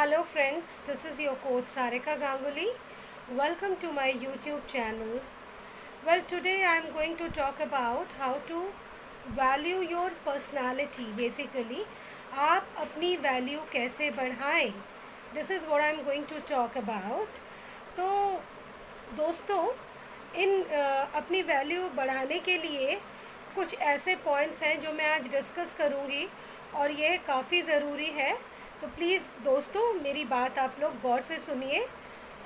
Hello friends, this is your coach Sarika Ganguly. Welcome to my YouTube channel. Well, today I am going to talk about how to value your personality. Basically, आप अपनी value कैसे बढ़ाएं. This is what I am going to talk about. तो दोस्तों, अपनी value बढ़ाने के लिए कुछ ऐसे पॉइंट्स हैं जो मैं आज डिस्कस करूँगी और ये काफ़ी ज़रूरी है. तो प्लीज़ दोस्तों, मेरी बात आप लोग गौर से सुनिए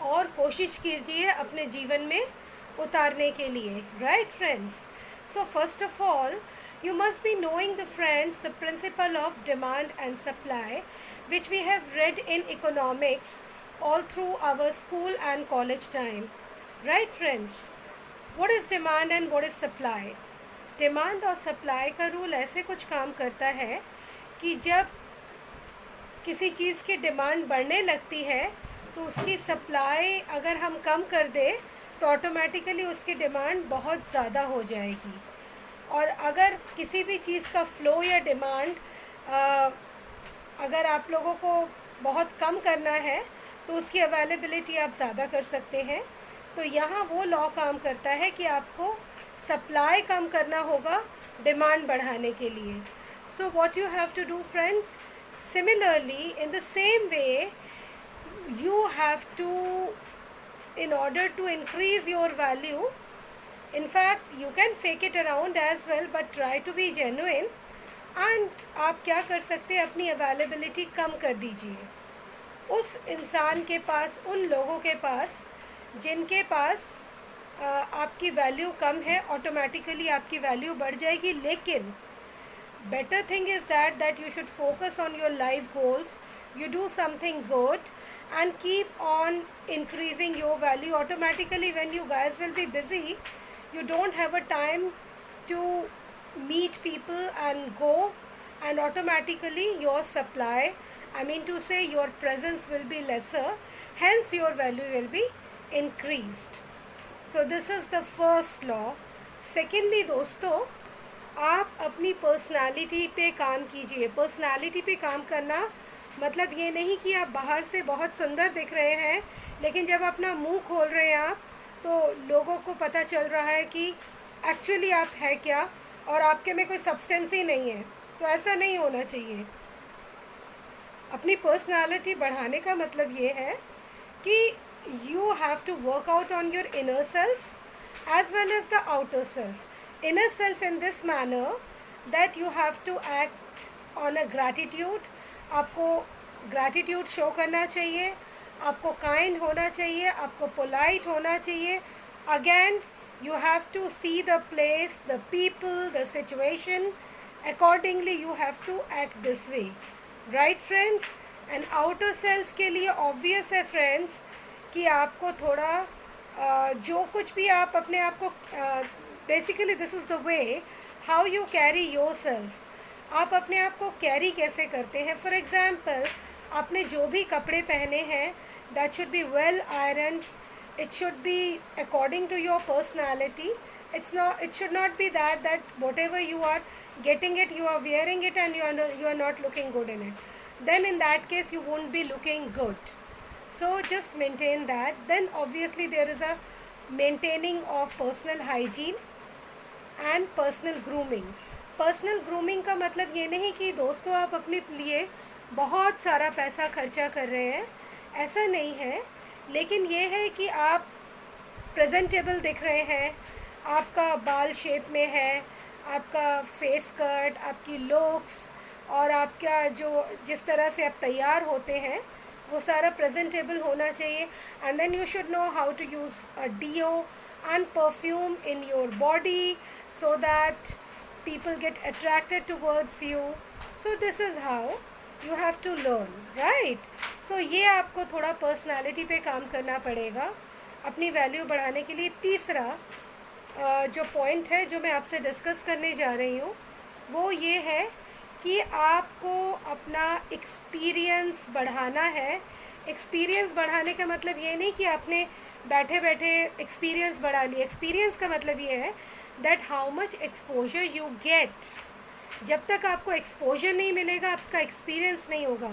और कोशिश कीजिए अपने जीवन में उतारने के लिए. Right friends? So first of all, you must be knowing the friends the principle of demand and supply, which we have read in economics all through our school and college time. Right friends? What is demand and what is supply? Demand और supply का rule ऐसे कुछ काम करता है कि जब किसी चीज़ की डिमांड बढ़ने लगती है तो उसकी सप्लाई अगर हम कम कर दें तो ऑटोमेटिकली उसकी डिमांड बहुत ज़्यादा हो जाएगी. और अगर किसी भी चीज़ का फ़्लो या डिमांड अगर आप लोगों को बहुत कम करना है तो उसकी अवेलेबिलिटी आप ज़्यादा कर सकते हैं. तो यहाँ वो लॉ काम करता है कि आपको सप्लाई कम करना होगा डिमांड बढ़ाने के लिए. So what you have to do friends, similarly in the same way you have to, in order to increase your value, in fact you can fake it around as well but try to be genuine. and आप क्या कर सकते हैं, अपनी availability कम कर दीजिए उस इंसान के पास, उन लोगों के पास जिनके पास आपकी वैल्यू कम है. ऑटोमेटिकली आपकी वैल्यू बढ़ जाएगी. लेकिन better thing is that you should focus on your life goals. You do something good and keep on increasing your value. Automatically when you guys will be busy, you don't have a time to meet people and go, and automatically your supply, I mean to say your presence will be lesser, hence your value will be increased. So this is the first law. Secondly दोस्तों, आप अपनी personality पे काम कीजिए. Personality पे काम करना मतलब ये नहीं कि आप बाहर से बहुत सुंदर दिख रहे हैं लेकिन जब अपना मुंह खोल रहे हैं आप तो लोगों को पता चल रहा है कि एक्चुअली आप है क्या और आपके में कोई सब्सटेंस ही नहीं है. तो ऐसा नहीं होना चाहिए. अपनी पर्सनालिटी बढ़ाने का मतलब ये है कि you have to work out on your inner self as well as the outer self. Inner self in this manner that you have to act on a gratitude. आपको gratitude show करना चाहिए, आपको kind होना चाहिए, आपको polite होना चाहिए. Again you have to see the place, the people, the situation. Accordingly you have to act this way. Right friends? And outer self के लिए obvious है friends कि आपको थोड़ा जो कुछ भी आप अपने आप को basically this is the way how you carry your self. आप अपने आप को कैरी कैसे करते हैं. फॉर एग्ज़ाम्पल, आपने जो भी कपड़े पहने हैं that should be well iron. It should be according to your personality. It should not be that whatever you are getting it, you are wearing it and you are not looking good in it. Then in that case you won't be looking good. So just maintain that. Then obviously there is a maintaining of personal hygiene and personal grooming. Personal grooming का मतलब ये नहीं कि दोस्तों आप अपने लिए बहुत सारा पैसा खर्चा कर रहे हैं, ऐसा नहीं है. लेकिन ये है कि आप प्रेजेंटेबल दिख रहे हैं, आपका बाल शेप में है, आपका फेस कट, आपकी लुक्स और आपका जो जिस तरह से आप तैयार होते हैं वो सारा प्रेजेंटेबल होना चाहिए. And then you should know how to use a deo and perfume in your body so that people get attracted towards you. So this is how you have to learn, right? So ये आपको थोड़ा personality पे काम करना पड़ेगा अपनी value बढ़ाने के लिए. तीसरा जो पॉइंट है जो मैं आपसे डिस्कस करने जा रही हूँ वो ये है कि आपको अपना एक्सपीरियंस बढ़ाना है. एक्सपीरियंस बढ़ाने का मतलब ये नहीं कि आपने बैठे बैठे एक्सपीरियंस बढ़ा लिया. एक्सपीरियंस का मतलब ये है that how much exposure you get. जब तक आपको एक्सपोजर नहीं मिलेगा आपका एक्सपीरियंस नहीं होगा.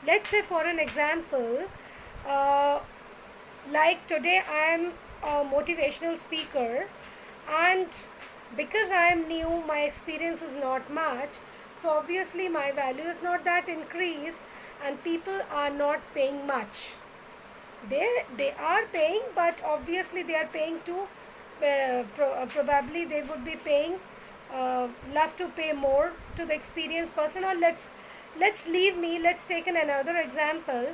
Let's say for an example, uh, like today I am a motivational speaker, and because I am new, my experience is not much, so obviously my value is not that increased, and people are not paying much. They are paying, but obviously they are paying to probably they would be paying, love to pay more to the experienced person. Or let's leave me, let's take another example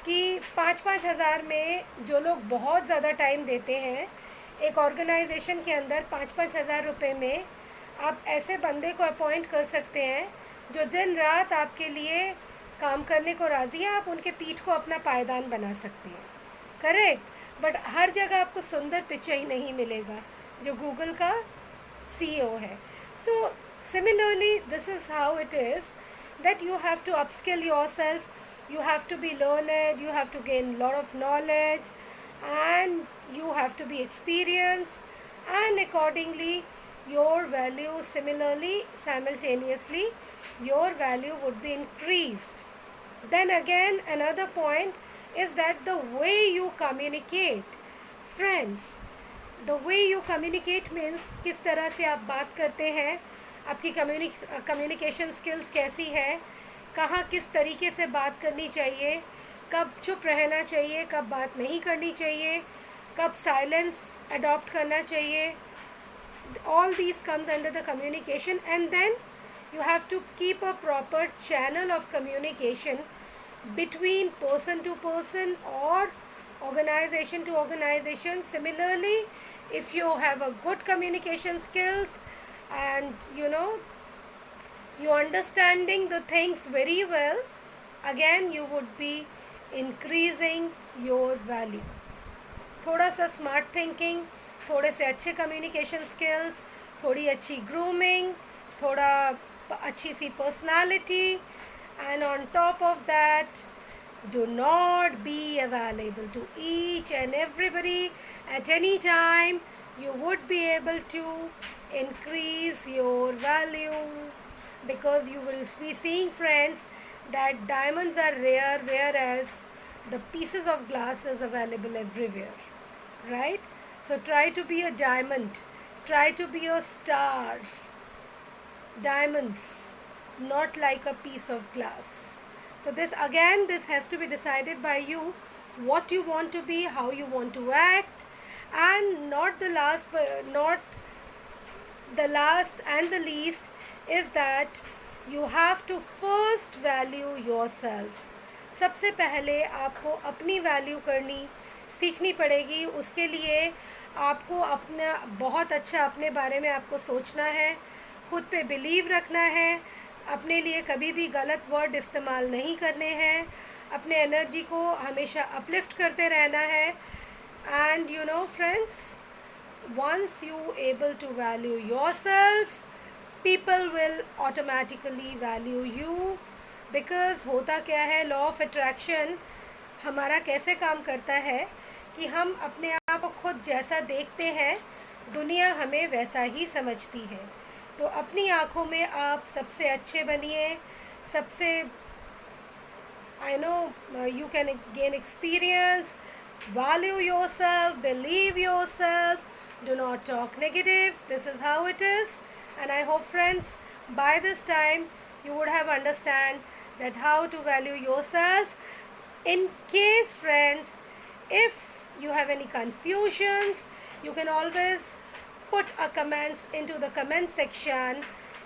कि 5-5 हज़ार में जो लोग बहुत ज़्यादा time देते हैं एक ऑर्गेनाइजेशन के अंदर, 5-5 हज़ार रुपये में आप ऐसे बंदे को अपॉइंट कर सकते हैं जो दिन रात आपके लिए काम करने को राज़ी है। आप उनके पीठ को अपना पायदान बना सकते हैं, करेक्ट। बट हर जगह आपको सुंदर पिचई नहीं मिलेगा जो गूगल का CEO है। So similarly this is how it is that you have to upskill yourself, you have to be learned, you have to gain a lot of knowledge, and you have to be experienced, and accordingly your value, similarly simultaneously your value would be increased. Then again another point is that the way you communicate, friends, the way you communicate means किस तरह से आप बात करते हैं, आपकी communication skills कैसी है, कहाँ किस तरीके से बात करनी चाहिए, कब चुप रहना चाहिए, कब बात नहीं करनी चाहिए, कब साइलेंस अडॉप्ट करना चाहिए. All these comes under the communication, and then you have to keep a proper channel of communication between person to person or organization to organization. Similarly, if you have a good communication skills and you understanding the things very well, again you would be increasing your value. थोड़ा सा smart thinking, थोड़े से अच्छे communication skills, थोड़ी अच्छी grooming, थोड़ा अच्छी सी personality, and on top of that do not be available to each and everybody at any time. You would be able to increase your value, because you will be seeing, friends, that diamonds are rare whereas the pieces of glass is available everywhere, right? So try to be a diamond, try to be a stars, diamonds, not like a piece of glass. So this has to be decided by you, what you want to be, how you want to act, and not the last and the least is that you have to first value yourself. सबसे पहले आपको अपनी value करनी सीखनी पड़ेगी. उसके लिए आपको अपना बहुत अच्छा अपने बारे में आपको सोचना है, खुद पे बिलीव रखना है, अपने लिए कभी भी गलत वर्ड इस्तेमाल नहीं करने हैं, अपने एनर्जी को हमेशा अपलिफ्ट करते रहना है. And friends, once you able to value yourself, people will automatically value you. because होता क्या है, लॉ ऑफ अट्रैक्शन हमारा कैसे काम करता है कि हम अपने आप को खुद जैसा देखते हैं दुनिया हमें वैसा ही समझती है. तो अपनी आँखों में आप सबसे अच्छे बनिए, सबसे I know you can gain experience. Value yourself, believe yourself, do not talk negative. This is how it is. And I hope, friends, by this time you would have understand that how to value yourself. In case, friends, if you have any confusions, you can always put a comments into the comment section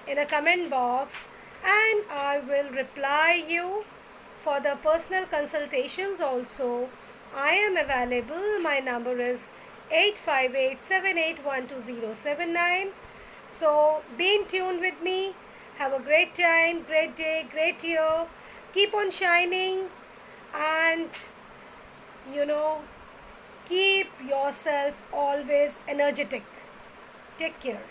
in a comment box, and I will reply you. For the personal consultations also, I am available. My number is 8587812079. So be in tune with me. Have a great time, great day, great year. Keep on shining, and keep yourself always energetic. Take care.